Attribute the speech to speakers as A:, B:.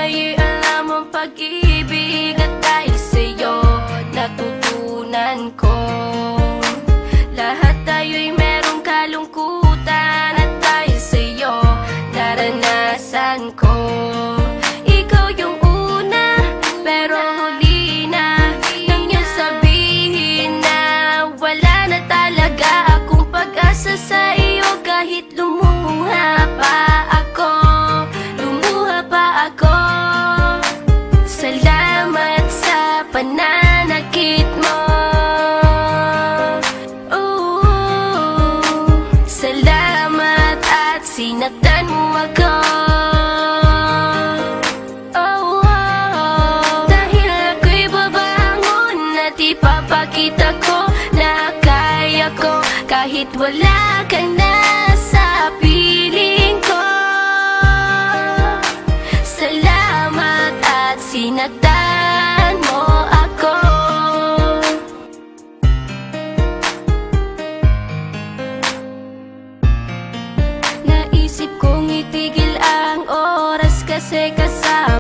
A: ay alam ang pag-ibig, at dahil sa'yo natutunan ko. Lahat tayo'y merong kalungkutan, at dahil sa'yo naranasan ko. Ikaw yung una, pero huli na nang iyong sabihin na wala na talaga akong pag-asa sa iyo. Kahit lumuha pa ako, salamat sa pananakit mo. Salamat at sinaktan mo ako. Dahil ako'y babangon at ipapakita ko na kaya ko kahit wala ka na sa piling ko. Salamat at sinaktan